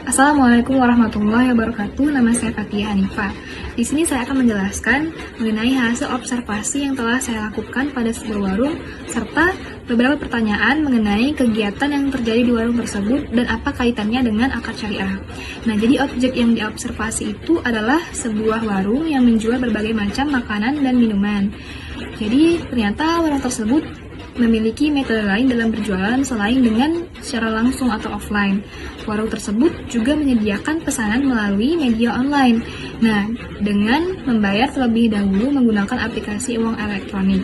Assalamualaikum warahmatullahi wabarakatuh. Nama saya Fathia Hanifah. Di sini saya akan menjelaskan mengenai hasil observasi yang telah saya lakukan pada sebuah warung serta beberapa pertanyaan mengenai kegiatan yang terjadi di warung tersebut dan apa kaitannya dengan akad syariah. Nah, jadi objek yang diobservasi itu adalah sebuah warung yang menjual berbagai macam makanan dan minuman. Jadi, ternyata warung tersebut memiliki metode lain dalam berjualan selain dengan secara langsung atau offline. Warung tersebut juga menyediakan pesanan melalui media online. Nah, dengan membayar terlebih dahulu menggunakan aplikasi uang elektronik.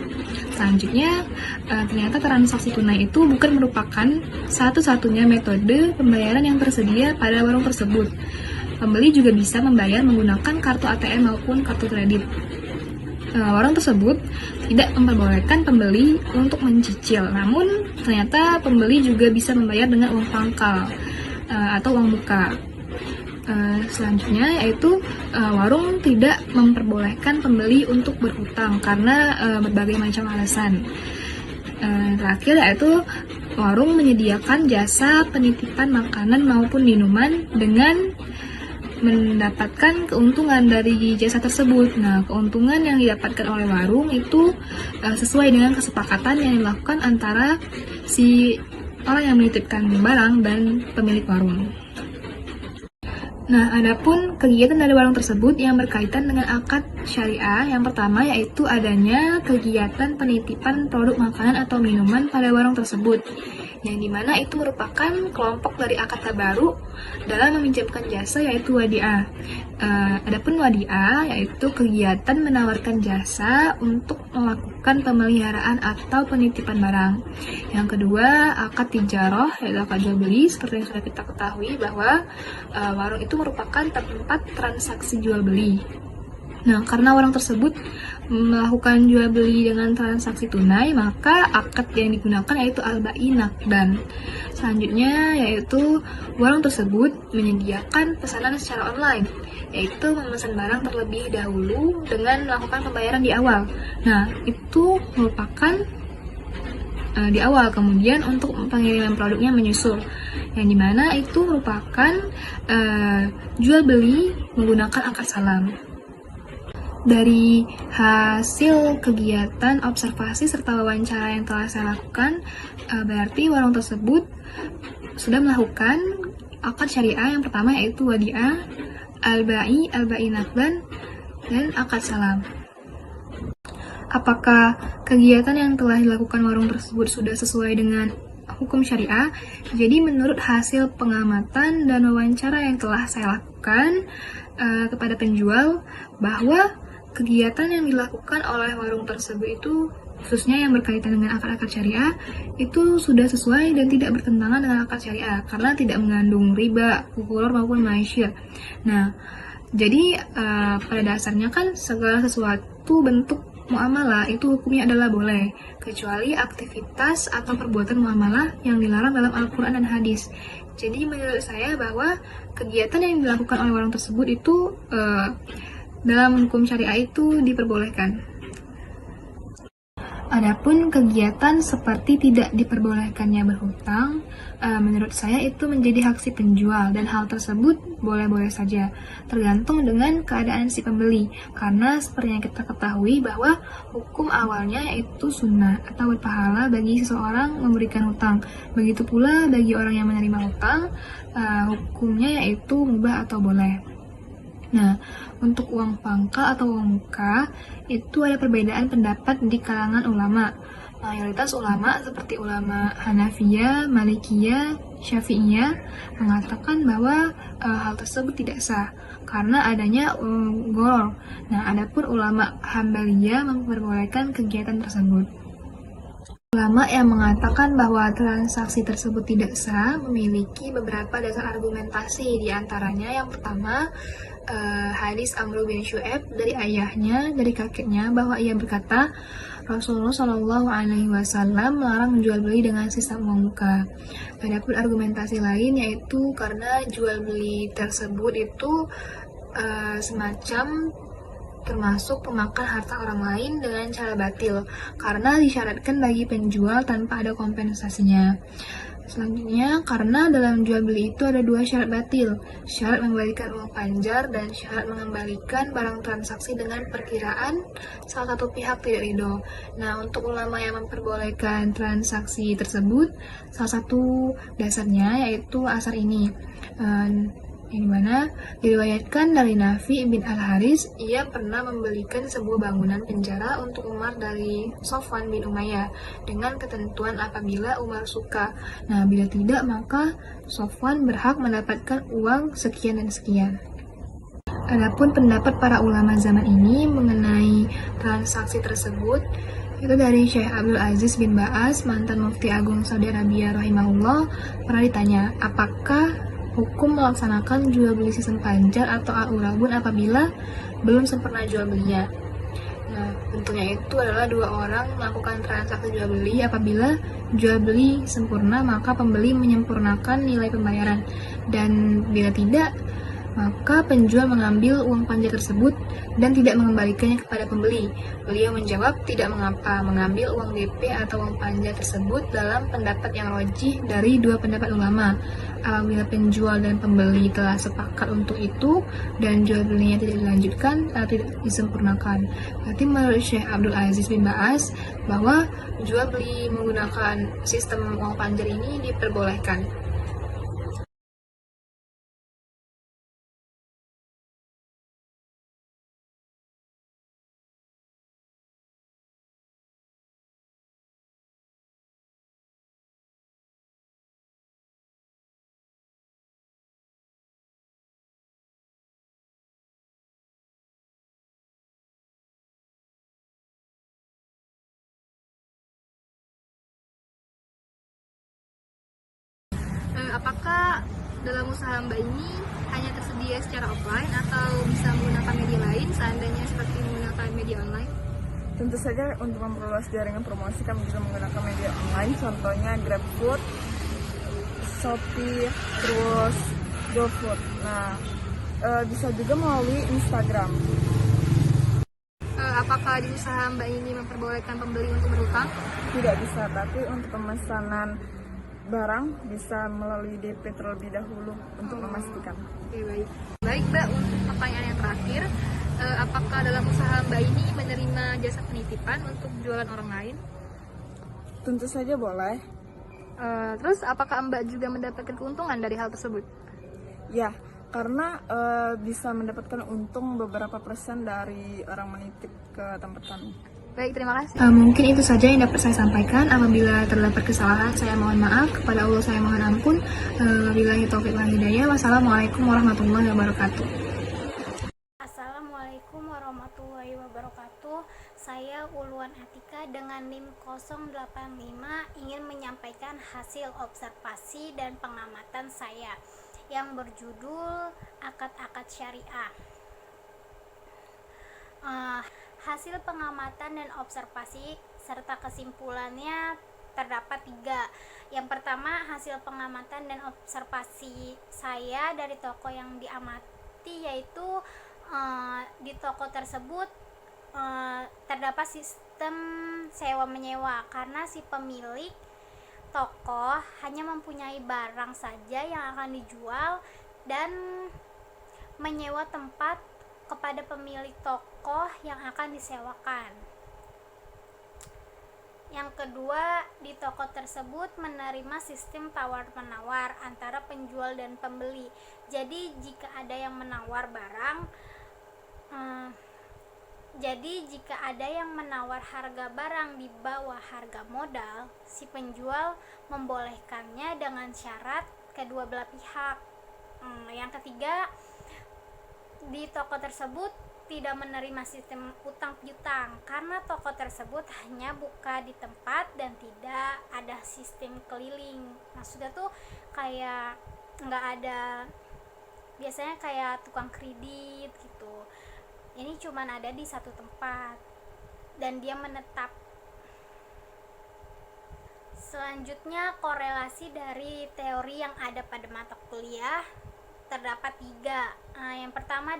Selanjutnya, ternyata transaksi tunai itu bukan merupakan satu-satunya metode pembayaran yang tersedia pada warung tersebut. Pembeli juga bisa membayar menggunakan kartu ATM maupun kartu kredit. Warung tersebut tidak memperbolehkan pembeli untuk mencicil, namun ternyata pembeli juga bisa membayar dengan uang pangkal atau uang muka. Selanjutnya yaitu warung tidak memperbolehkan pembeli untuk berhutang karena berbagai macam alasan. Terakhir yaitu warung menyediakan jasa penitipan makanan maupun minuman dengan mendapatkan keuntungan dari jasa tersebut. Nah, keuntungan yang didapatkan oleh warung itu sesuai dengan kesepakatan yang dilakukan antara si orang yang menitipkan barang dan pemilik warung. Nah, adapun kegiatan dari warung tersebut yang berkaitan dengan akad syariah, yang pertama yaitu adanya kegiatan penitipan produk makanan atau minuman pada warung tersebut, yang dimana itu merupakan kelompok dari akad tabaru dalam meminjamkan jasa yaitu wadi'ah. Adapun wadi'ah yaitu kegiatan menawarkan jasa untuk melakukan pemeliharaan atau penitipan barang. Yang kedua, akad tijarah yaitu akad jual beli, seperti yang sudah kita ketahui bahwa warung itu merupakan tempat transaksi jual beli. Nah, karena warung tersebut melakukan jual beli dengan transaksi tunai, maka akad yang digunakan yaitu al-ba'i naqdan. Selanjutnya yaitu warung tersebut menyediakan pesanan secara online, yaitu memesan barang terlebih dahulu dengan melakukan pembayaran di awal. Nah, itu merupakan di awal, kemudian untuk pengiriman produknya menyusul, yang dimana itu merupakan jual beli menggunakan akad salam. Dari hasil kegiatan observasi serta wawancara yang telah saya lakukan, berarti warung tersebut sudah melakukan akad syariah yang pertama yaitu wadi'ah, al-ba'i naqdan, dan akad salam. Apakah kegiatan yang telah dilakukan warung tersebut sudah sesuai dengan hukum syariah? Jadi menurut hasil pengamatan dan wawancara yang telah saya lakukan kepada penjual, bahwa kegiatan yang dilakukan oleh warung tersebut itu, khususnya yang berkaitan dengan akad-akad syariah, itu sudah sesuai dan tidak bertentangan dengan akad syariah karena tidak mengandung riba, kukulor maupun maisyir. Nah, jadi pada dasarnya kan segala sesuatu bentuk muamalah itu hukumnya adalah boleh, kecuali aktivitas atau perbuatan muamalah yang dilarang dalam Al-Quran dan hadis. Jadi menurut saya bahwa kegiatan yang dilakukan oleh warung tersebut itu dalam hukum syariah itu diperbolehkan. Adapun kegiatan seperti tidak diperbolehkannya berhutang, menurut saya itu menjadi hak si penjual dan hal tersebut boleh-boleh saja, tergantung dengan keadaan si pembeli. Karena seperti yang kita ketahui bahwa hukum awalnya yaitu sunnah atau berpahala bagi seseorang memberikan hutang. Begitu pula bagi orang yang menerima hutang, hukumnya yaitu mubah atau boleh. Nah, untuk uang pangkal atau uang muka, itu ada perbedaan pendapat di kalangan ulama. Mayoritas ulama seperti ulama Hanafiyah, Malikiyah, Syafi'iyah mengatakan bahwa hal tersebut tidak sah karena adanya gharar. Nah, adapun ulama Hambaliyah memperbolehkan kegiatan tersebut. Ulama yang mengatakan bahwa transaksi tersebut tidak sah memiliki beberapa dasar argumentasi, di antaranya yang pertama hadis Amr bin Syu'aib dari ayahnya, dari kakeknya, bahwa ia berkata Rasulullah Shallallahu Alaihi Wasallam melarang menjual beli dengan sistem uang muka. Adapun argumentasi lain yaitu karena jual beli tersebut itu semacam termasuk pemakan harta orang lain dengan cara batil, karena disyaratkan bagi penjual tanpa ada kompensasinya. Selanjutnya, karena dalam jual beli itu ada dua syarat batil, syarat mengembalikan uang panjar dan syarat mengembalikan barang transaksi dengan perkiraan salah satu pihak tidak ridho. Nah, untuk ulama yang memperbolehkan transaksi tersebut, salah satu dasarnya yaitu asar ini. Yang dimana diriwayatkan dari Nafi bin Al-Haris, ia pernah membelikan sebuah bangunan penjara untuk Umar dari Sofwan bin Umayyah dengan ketentuan apabila Umar suka. Nah, bila tidak maka Sofwan berhak mendapatkan uang sekian dan sekian. Adapun pendapat para ulama zaman ini mengenai transaksi tersebut itu dari Syekh Abdul Aziz bin Ba'as, mantan Mufti Agung Saudi Arabia rahimahullah, pernah ditanya, apakah hukum melaksanakan jual beli sistem panjar atau al-urabun apabila belum sempurna jual belinya. Nah, tentunya itu adalah dua orang melakukan transaksi jual beli. Apabila jual beli sempurna, maka pembeli menyempurnakan nilai pembayaran. Dan bila tidak, maka penjual mengambil uang panjar tersebut dan tidak mengembalikannya kepada pembeli. Beliau menjawab tidak mengapa mengambil uang DP atau uang panjar tersebut dalam pendapat yang rajih dari dua pendapat ulama. Apabila penjual dan pembeli telah sepakat untuk itu dan jual belinya tidak dilanjutkan atau tidak disempurnakan. Berarti menurut Syekh Abdul Aziz bin Ba'as bahwa jual beli menggunakan sistem uang panjar ini diperbolehkan. Apakah dalam usaha Mbak ini hanya tersedia secara offline atau bisa menggunakan media lain seandainya seperti menggunakan media online? Tentu saja untuk memperluas jaringan promosi kami juga menggunakan media online, contohnya GrabFood, Shopee, terus GoFood. Nah, bisa juga melalui Instagram. Apakah di usaha Mbak ini memperbolehkan pembeli untuk berhutang? Tidak bisa, tapi untuk pemesanan barang bisa melalui DP terlebih dahulu untuk memastikan. Oke, baik. Baik Mbak, untuk pertanyaan yang terakhir, apakah dalam usaha Mbak ini menerima jasa penitipan untuk jualan orang lain? Tentu saja boleh. Terus apakah Mbak juga mendapatkan keuntungan dari hal tersebut? Ya, karena bisa mendapatkan untung beberapa persen dari orang menitip ke tempat kami. Baik, terima kasih. Mungkin itu saja yang dapat saya sampaikan. Apabila terdapat kesalahan, saya mohon maaf. Kepada Allah saya mohon ampun. Wabillahi taufiq wal hidayah. Wassalamualaikum warahmatullahi wabarakatuh. Assalamualaikum warahmatullahi wabarakatuh. Saya Uluan Atika dengan NIM 085 ingin menyampaikan hasil observasi dan pengamatan saya yang berjudul Akad-akad Syariah. Hasil pengamatan dan observasi serta kesimpulannya terdapat 3. Yang pertama, hasil pengamatan dan observasi saya dari toko yang diamati yaitu di toko tersebut terdapat sistem sewa menyewa karena si pemilik toko hanya mempunyai barang saja yang akan dijual dan menyewa tempat kepada pemilik toko yang akan disewakan. Yang kedua, di toko tersebut menerima sistem tawar-menawar antara penjual dan pembeli. Jadi jika ada yang menawar harga barang di bawah harga modal, si penjual membolehkannya dengan syarat kedua belah pihak. Yang ketiga, di toko tersebut tidak menerima sistem utang piutang karena toko tersebut hanya buka di tempat dan tidak ada sistem keliling. Maksudnya tuh kayak nggak ada, biasanya kayak tukang kredit gitu. Ini cuman ada di satu tempat dan dia menetap. Selanjutnya, korelasi dari teori yang ada pada mata kuliah terdapat 3. Yang pertama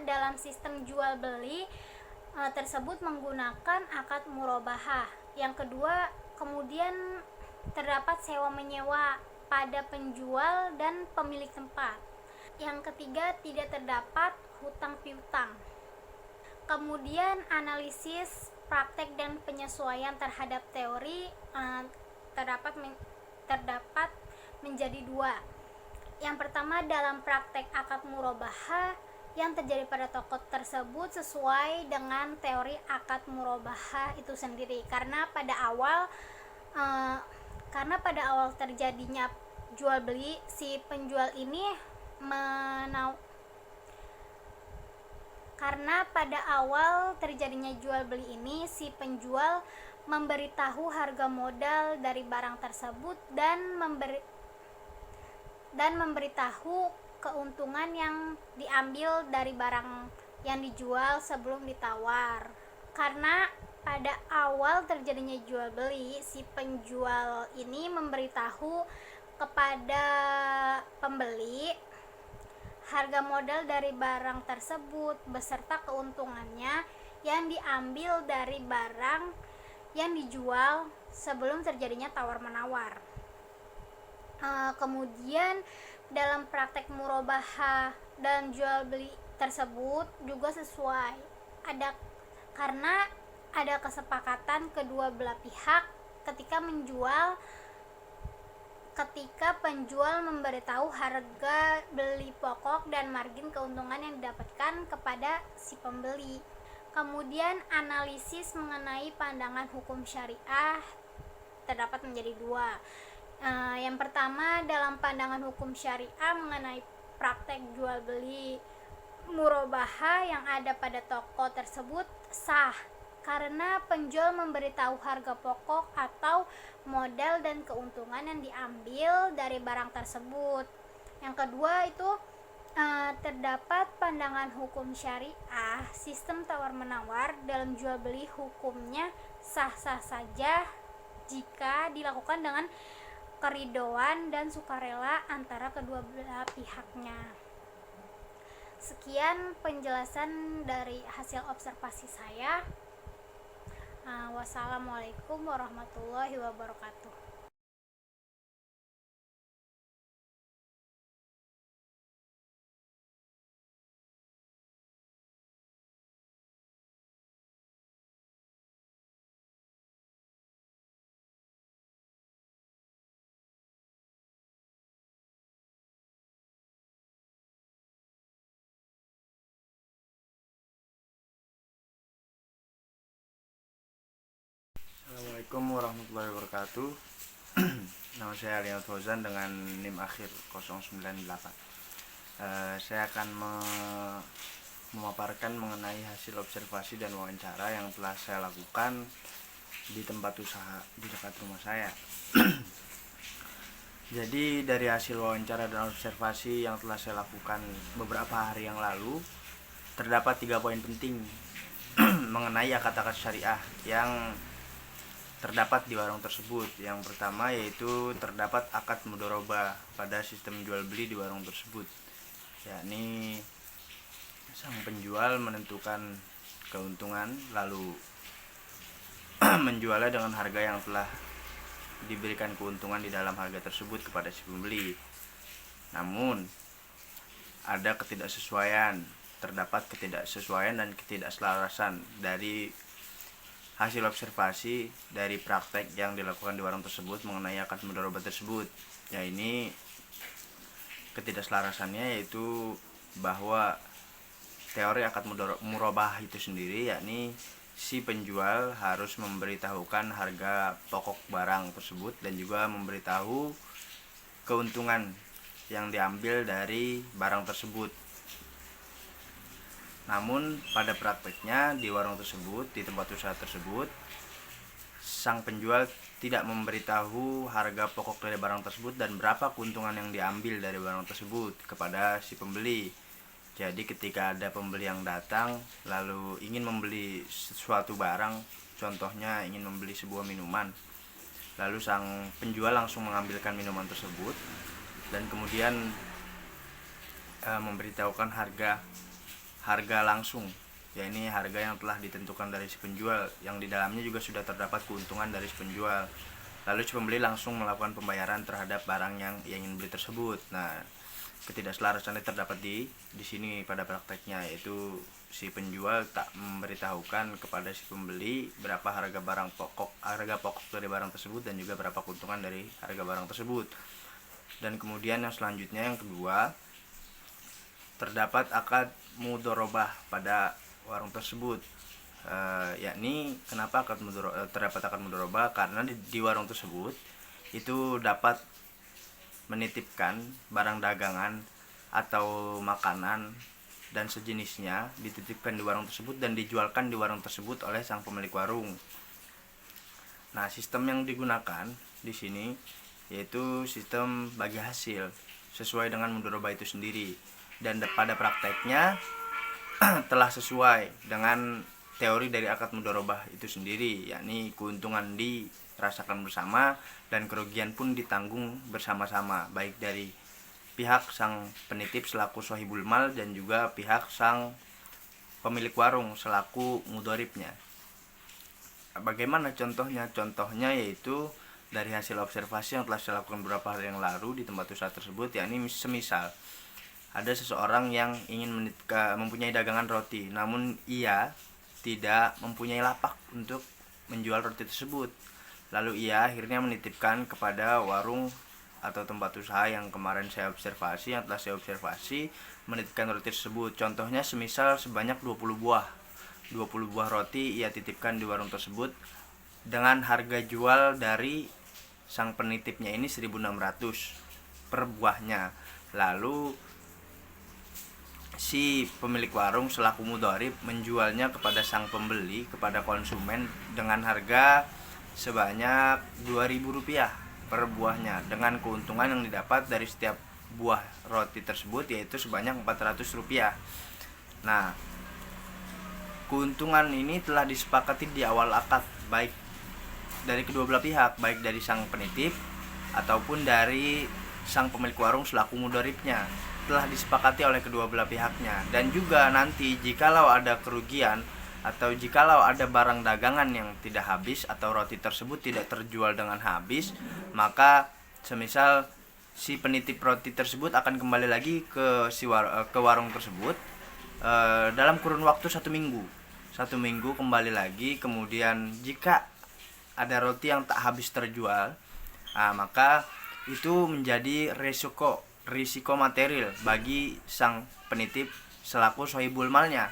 dalam sistem jual beli tersebut menggunakan akad murabahah. Yang kedua Kemudian terdapat sewa menyewa pada penjual dan pemilik tempat. Yang ketiga, tidak terdapat hutang piutang. Kemudian analisis praktek dan penyesuaian terhadap teori terdapat menjadi dua. Yang pertama, dalam praktek akad murabahah yang terjadi pada toko tersebut sesuai dengan teori akad murabahah itu sendiri, karena pada awal terjadinya jual beli, si penjual ini memberitahu harga modal dari barang tersebut dan memberitahu keuntungan yang diambil dari barang yang dijual sebelum ditawar. Karena pada awal terjadinya jual beli, si penjual ini memberitahu kepada pembeli harga modal dari barang tersebut beserta keuntungannya yang diambil dari barang yang dijual sebelum terjadinya tawar-menawar. Kemudian dalam praktek murabahah dan jual beli tersebut juga sesuai, karena ada kesepakatan kedua belah pihak ketika penjual memberitahu harga beli pokok dan margin keuntungan yang didapatkan kepada si pembeli. Kemudian analisis mengenai pandangan hukum syariah terdapat menjadi dua. Yang pertama, dalam pandangan hukum syariah mengenai praktek jual beli murabahah yang ada pada toko tersebut sah karena penjual memberitahu harga pokok atau modal dan keuntungan yang diambil dari barang tersebut. Yang kedua itu terdapat pandangan hukum syariah, sistem tawar-menawar dalam jual beli hukumnya sah-sah saja jika dilakukan dengan keridhoan dan sukarela antara kedua belah pihaknya. Sekian penjelasan dari hasil observasi saya. Wassalamualaikum warahmatullahi wabarakatuh. Assalamualaikum warahmatullahi wabarakatuh. Nama saya Aliyah Fauzan dengan NIM akhir 098. Saya akan memaparkan mengenai hasil observasi dan wawancara yang telah saya lakukan di tempat usaha di dekat rumah saya. Jadi dari hasil wawancara dan observasi yang telah saya lakukan beberapa hari yang lalu, terdapat 3 poin penting mengenai akad-akad syariah yang terdapat di warung tersebut. Yang pertama yaitu terdapat akad mudharabah pada sistem jual beli di warung tersebut, yakni sang penjual menentukan keuntungan lalu menjualnya dengan harga yang telah diberikan keuntungan di dalam harga tersebut kepada si pembeli. Namun ada terdapat ketidaksesuaian dan ketidakselarasan dari hasil observasi dari praktek yang dilakukan di warung tersebut mengenai akad mudharabah tersebut. Ya, ini ketidakselarasannya yaitu bahwa teori akad murabahah itu sendiri, yakni si penjual harus memberitahukan harga pokok barang tersebut dan juga memberitahu keuntungan yang diambil dari barang tersebut. Namun pada prakteknya di warung tersebut, di tempat usaha tersebut, sang penjual tidak memberitahu harga pokok dari barang tersebut dan berapa keuntungan yang diambil dari barang tersebut kepada si pembeli. Jadi ketika ada pembeli yang datang lalu ingin membeli sesuatu barang, contohnya ingin membeli sebuah minuman, lalu sang penjual langsung mengambilkan minuman tersebut dan kemudian memberitahukan harga langsung yakni harga yang telah ditentukan dari si penjual, yang di dalamnya juga sudah terdapat keuntungan dari si penjual. Lalu si pembeli langsung melakukan pembayaran terhadap barang yang ia ingin beli tersebut. Nah, ketidakselarasan terdapat di sini pada prakteknya, yaitu si penjual tak memberitahukan kepada si pembeli berapa harga pokok dari barang tersebut dan juga berapa keuntungan dari harga barang tersebut. Dan kemudian yang selanjutnya, yang kedua, terdapat akad mudharabah pada warung tersebut. Yakni kenapa terdapat akad mudharabah? Karena di warung tersebut itu dapat menitipkan barang dagangan atau makanan dan sejenisnya, dititipkan di warung tersebut dan dijualkan di warung tersebut oleh sang pemilik warung. Nah, sistem yang digunakan di sini yaitu sistem bagi hasil sesuai dengan mudharabah itu sendiri, dan pada prakteknya telah sesuai dengan teori dari akad mudharabah itu sendiri, yakni keuntungan dirasakan bersama dan kerugian pun ditanggung bersama-sama, baik dari pihak sang penitip selaku sohibul mal dan juga pihak sang pemilik warung selaku mudharibnya. Bagaimana contohnya? Contohnya yaitu dari hasil observasi yang telah saya lakukan beberapa hari yang lalu di tempat usaha tersebut, yakni semisal ada seseorang yang ingin mempunyai dagangan roti, namun ia tidak mempunyai lapak untuk menjual roti tersebut. Lalu ia akhirnya menitipkan kepada warung atau tempat usaha yang kemarin saya observasi, yang telah saya observasi, menitipkan roti tersebut. Contohnya semisal sebanyak 20 buah. 20 buah roti ia titipkan di warung tersebut dengan harga jual dari sang penitipnya ini 1.600 per buahnya. Lalu si pemilik warung selaku mudharib menjualnya kepada sang pembeli, kepada konsumen dengan harga sebanyak Rp2.000 per buahnya, dengan keuntungan yang didapat dari setiap buah roti tersebut yaitu sebanyak Rp400. Nah, keuntungan ini telah disepakati di awal akad, baik dari kedua belah pihak, baik dari sang penitip ataupun dari sang pemilik warung selaku mudharibnya, telah disepakati oleh kedua belah pihaknya. Dan juga nanti jikalau ada kerugian atau jikalau ada barang dagangan yang tidak habis atau roti tersebut tidak terjual dengan habis, maka semisal si penitip roti tersebut akan kembali lagi ke warung tersebut dalam kurun waktu 1 minggu. 1 minggu kembali lagi. Kemudian jika ada roti yang tak habis terjual, maka itu menjadi risiko material bagi sang penitip selaku sohibul malnya.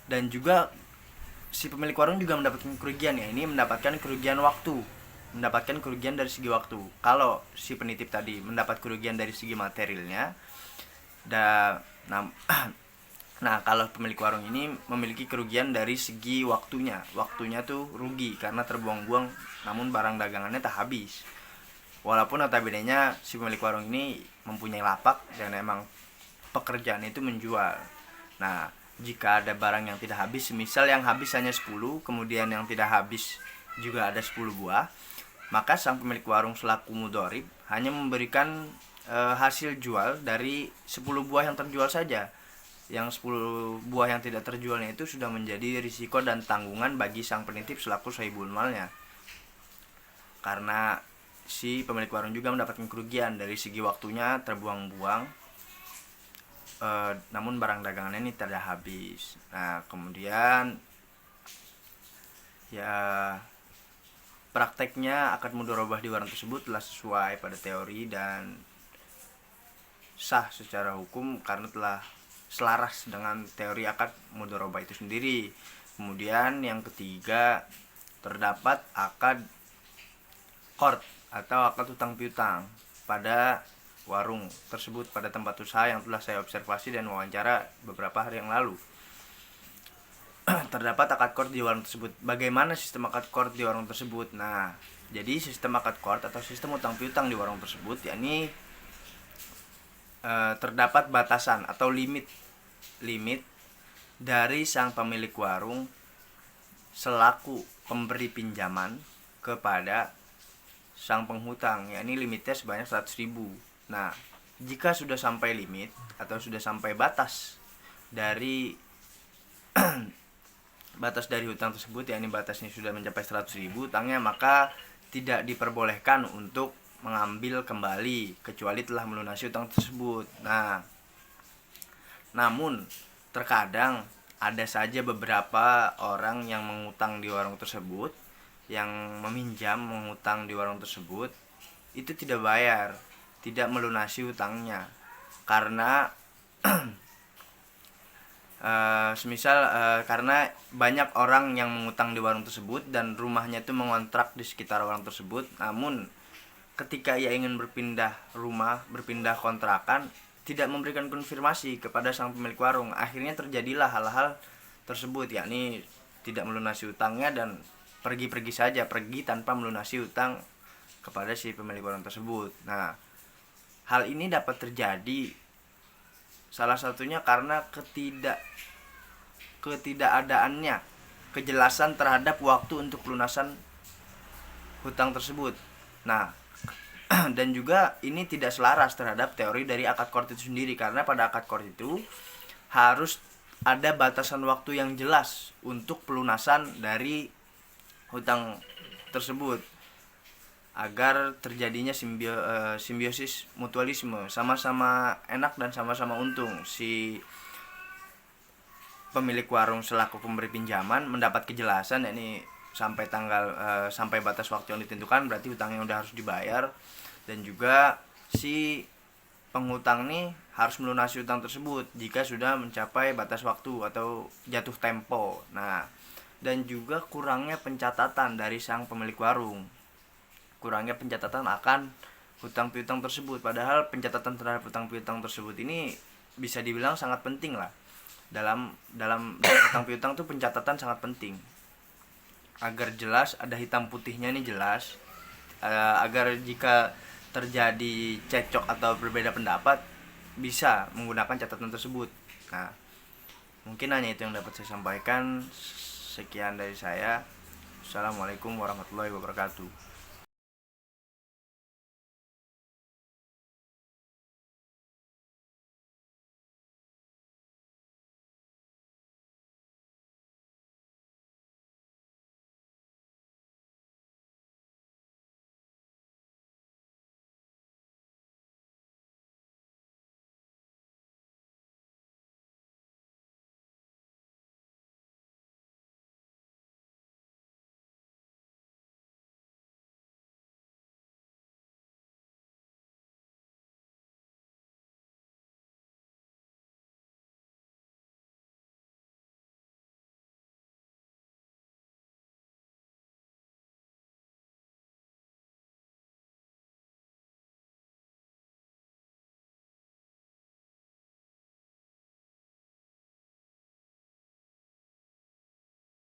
Dan juga si pemilik warung juga mendapatkan kerugian, ya, ini mendapatkan kerugian waktu, mendapatkan kerugian dari segi waktu. Kalau si penitip tadi mendapat kerugian dari segi materialnya, nah kalau pemilik warung ini memiliki kerugian dari segi waktunya tuh rugi karena terbuang-buang, namun barang dagangannya tak habis. Walaupun notabene-nya si pemilik warung ini mempunyai lapak dan emang pekerjaan itu menjual. Nah, jika ada barang yang tidak habis, misal yang habis hanya 10, kemudian yang tidak habis juga ada 10 buah, maka sang pemilik warung selaku mudharib hanya memberikan hasil jual dari 10 buah yang terjual saja. Yang 10 buah yang tidak terjualnya itu sudah menjadi risiko dan tanggungan bagi sang penitip selaku sohibul malnya. Karena si pemilik warung juga mendapatkan kerugian dari segi waktunya terbuang-buang, namun barang dagangannya ini tidak habis. Nah, kemudian ya prakteknya akad mudharabah di warung tersebut telah sesuai pada teori dan sah secara hukum karena telah selaras dengan teori akad mudharabah itu sendiri. Kemudian yang ketiga, terdapat akad qard atau akad utang piutang pada warung tersebut, pada tempat usaha yang telah saya observasi dan wawancara beberapa hari yang lalu. Terdapat akad qard di warung tersebut. Bagaimana sistem akad qard di warung tersebut? Nah, jadi sistem akad qard atau sistem utang piutang di warung tersebut yakni terdapat batasan atau limit dari sang pemilik warung selaku pemberi pinjaman kepada sang penghutang, yakni limitnya sebanyak 100.000. Nah, jika sudah sampai limit atau sudah sampai batas dari batas dari hutang tersebut, yakni batasnya sudah mencapai 100.000 hutangnya, maka tidak diperbolehkan untuk mengambil kembali kecuali telah melunasi hutang tersebut. Nah, namun terkadang ada saja beberapa orang yang mengutang di warung tersebut, yang meminjam mengutang di warung tersebut, itu tidak bayar, tidak melunasi hutangnya. Karena karena banyak orang yang mengutang di warung tersebut dan rumahnya itu mengontrak di sekitar warung tersebut, namun ketika ia ingin berpindah rumah, berpindah kontrakan, tidak memberikan konfirmasi kepada sang pemilik warung. Akhirnya terjadilah hal-hal tersebut, yakni tidak melunasi hutangnya dan pergi saja, pergi tanpa melunasi hutang kepada si pemilik warung tersebut. Nah, hal ini dapat terjadi salah satunya karena ketidakadaannya kejelasan terhadap waktu untuk pelunasan hutang tersebut. Nah, dan juga ini tidak selaras terhadap teori dari akad qard itu sendiri, karena pada akad qard itu harus ada batasan waktu yang jelas untuk pelunasan dari hutang tersebut agar terjadinya simbiosis mutualisme, sama-sama enak dan sama-sama untung. Si pemilik warung selaku pemberi pinjaman mendapat kejelasan, yakni sampai batas waktu yang ditentukan, berarti hutangnya udah harus dibayar, dan juga si penghutang nih harus melunasi hutang tersebut jika sudah mencapai batas waktu atau jatuh tempo. Nah, dan juga kurangnya pencatatan dari sang pemilik warung, kurangnya pencatatan akan hutang piutang tersebut. Padahal pencatatan terhadap hutang piutang tersebut ini bisa dibilang sangat penting lah. Dalam hutang piutang tuh pencatatan sangat penting agar jelas, ada hitam putihnya ini jelas, agar jika terjadi cekcok atau berbeda pendapat bisa menggunakan catatan tersebut. Nah, mungkin hanya itu yang dapat saya sampaikan. Sekian dari saya. Assalamualaikum warahmatullahi wabarakatuh.